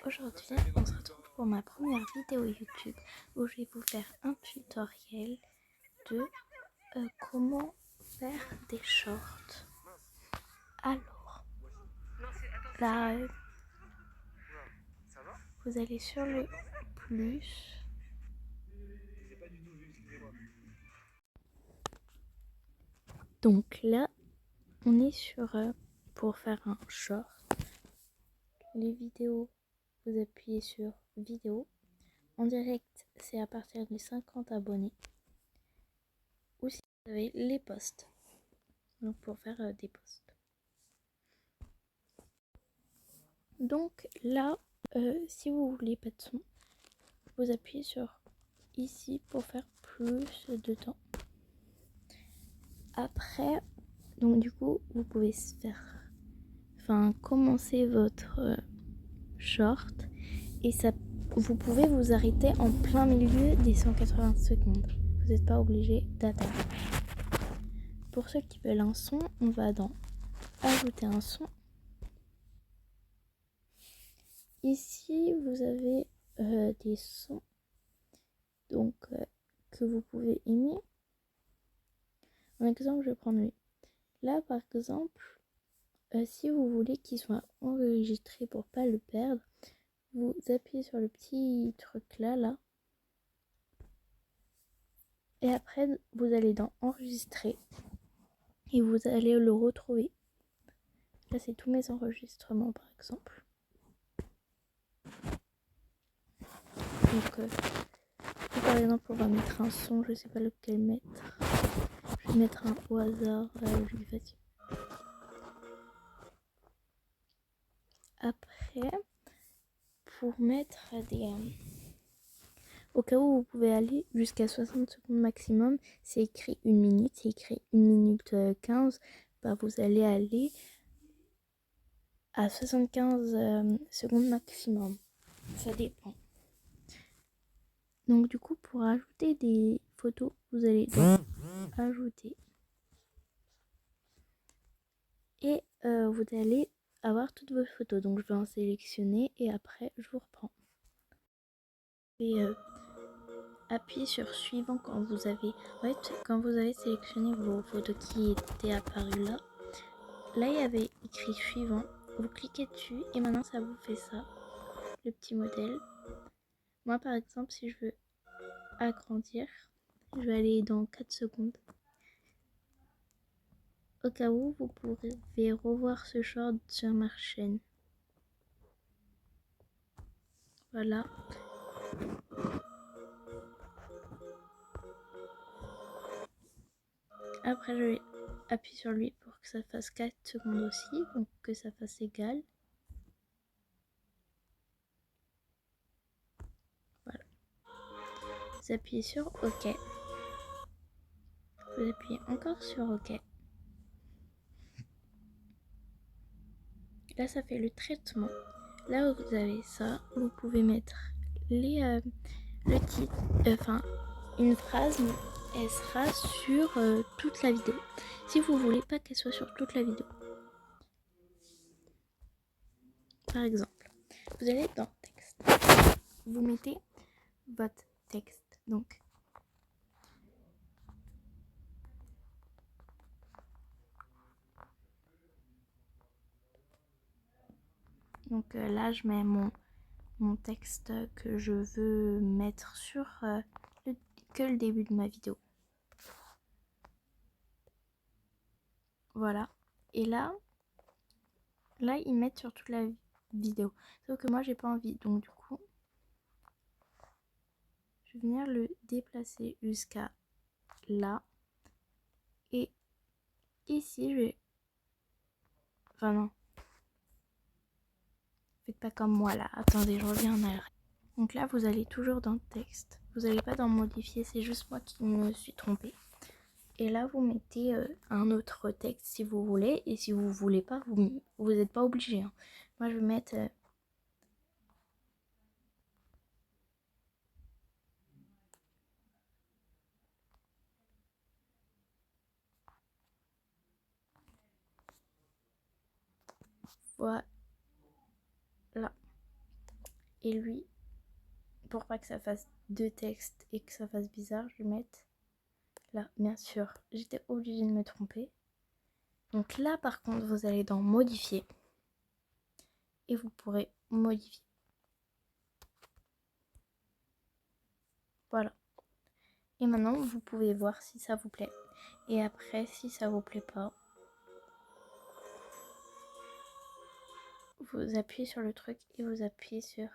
Aujourd'hui, on se retrouve pour ma première vidéo YouTube où je vais vous faire un tutoriel de comment faire des shorts. Alors, là, vous allez sur le plus. Donc là, on est sur pour faire un short. Les vidéos, vous appuyez sur vidéo. En direct, c'est à partir de 50 abonnés. Ou si vous avez les posts. Donc pour faire des posts. Donc là, si vous voulez pas de son, vous appuyez sur ici pour faire plus de temps. Après, donc du coup, vous pouvez commencer votre short et ça, vous pouvez vous arrêter en plein milieu des 180 secondes. Vous n'êtes pas obligé d'attendre. Pour ceux qui veulent un son, on va dans ajouter un son. Ici, vous avez des sons donc que vous pouvez aimer. En exemple, je vais prendre lui. Là, par exemple, si vous voulez qu'il soit enregistré pour pas le perdre, vous appuyez sur le petit truc là. Et après, vous allez dans enregistrer et vous allez le retrouver. Là, c'est tous mes enregistrements, par exemple. Donc, par exemple, on va mettre un son, je sais pas lequel mettre. Je vais mettre un au hasard, je vais facile. Après, pour mettre des... au cas où vous pouvez aller jusqu'à 60 secondes maximum, c'est écrit 1 minute, c'est écrit 1 minute 15, bah vous allez aller à 75 secondes maximum. Ça dépend. Donc du coup, pour ajouter des photos, vous allez dans ajouter. Et vous allez avoir toutes vos photos. Donc je vais en sélectionner et après je vous reprends. Et appuyez sur suivant quand vous avez sélectionné vos photos qui étaient apparues là. Là, il y avait écrit suivant. Vous cliquez dessus et maintenant ça vous fait ça, le petit modèle. Moi, par exemple, si je veux agrandir, je vais aller dans 4 secondes. Au cas où, vous pouvez revoir ce short sur ma chaîne. Voilà. Après, je vais appuyer sur lui pour que ça fasse 4 secondes aussi, donc que ça fasse égal. Voilà. Vous appuyez sur OK. Vous appuyez encore sur OK. Là, ça fait le traitement. Là où vous avez ça, vous pouvez mettre le titre, une phrase, mais elle sera sur toute la vidéo. Si vous voulez pas qu'elle soit sur toute la vidéo. Par exemple, vous allez dans texte. Vous mettez votre texte. Donc là, je mets mon texte que je veux mettre sur que le début de ma vidéo. Voilà. Et là, ils mettent sur toute la vidéo. Sauf que moi, j'ai pas envie. Donc du coup, je vais venir le déplacer jusqu'à là. Et ici, je vais... Enfin non. Faites pas comme moi là. Attendez, je reviens en arrière. Donc là, vous allez toujours dans texte. Vous n'allez pas dans modifier. C'est juste moi qui me suis trompée. Et là, vous mettez un autre texte si vous voulez. Et si vous voulez pas, vous n'êtes pas obligé. Hein. Moi, je vais mettre... voilà. Et lui, pour pas que ça fasse deux textes et que ça fasse bizarre, je vais mettre là. Bien sûr, j'étais obligée de me tromper. Donc là, par contre, vous allez dans modifier et vous pourrez modifier. Voilà. Et maintenant, vous pouvez voir si ça vous plaît. Et après, si ça vous plaît pas, vous appuyez sur le truc et vous appuyez sur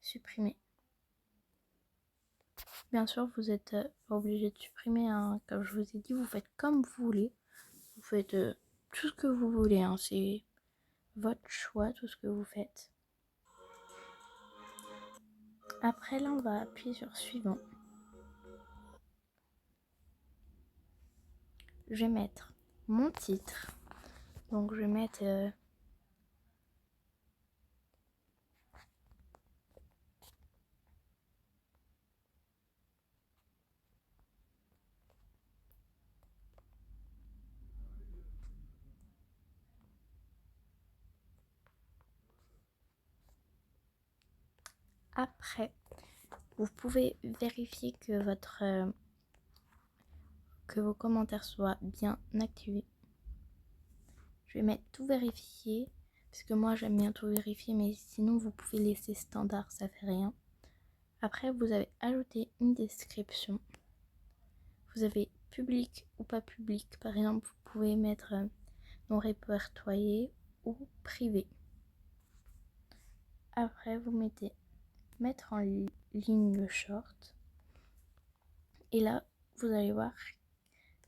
supprimer. Bien sûr, vous êtes pas obligé de supprimer, hein. Comme je vous ai dit, vous faites comme vous voulez. Vous faites tout ce que vous voulez, hein. C'est votre choix, tout ce que vous faites. Après, là, on va appuyer sur suivant. Je vais mettre mon titre. Donc, je vais mettre après. Vous pouvez vérifier que que vos commentaires soient bien activés. Je vais mettre tout vérifier parce que moi j'aime bien tout vérifier, mais sinon vous pouvez laisser standard, ça fait rien. Après, vous avez ajouté une description. Vous avez public ou pas public. Par exemple, vous pouvez mettre non répertorié ou privé. Après, vous mettez mettre en ligne le short. Et là, vous allez voir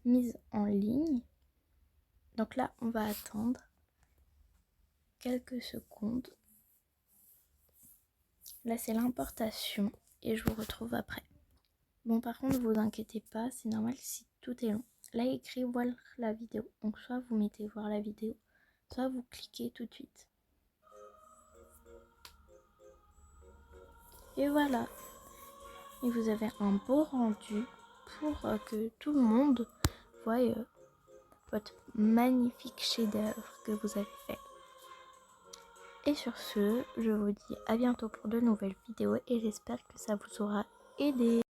mise en ligne. Donc là, on va attendre quelques secondes. Là, c'est l'importation et je vous retrouve après. Bon, par contre, vous inquiétez pas, c'est normal si tout est long. Là, il est écrit voir la vidéo. Donc, soit vous mettez voir la vidéo, soit vous cliquez tout de suite. Et voilà. Et vous avez un beau rendu pour que tout le monde voie votre magnifique chef-d'œuvre que vous avez fait. Et sur ce, je vous dis à bientôt pour de nouvelles vidéos et j'espère que ça vous aura aidé.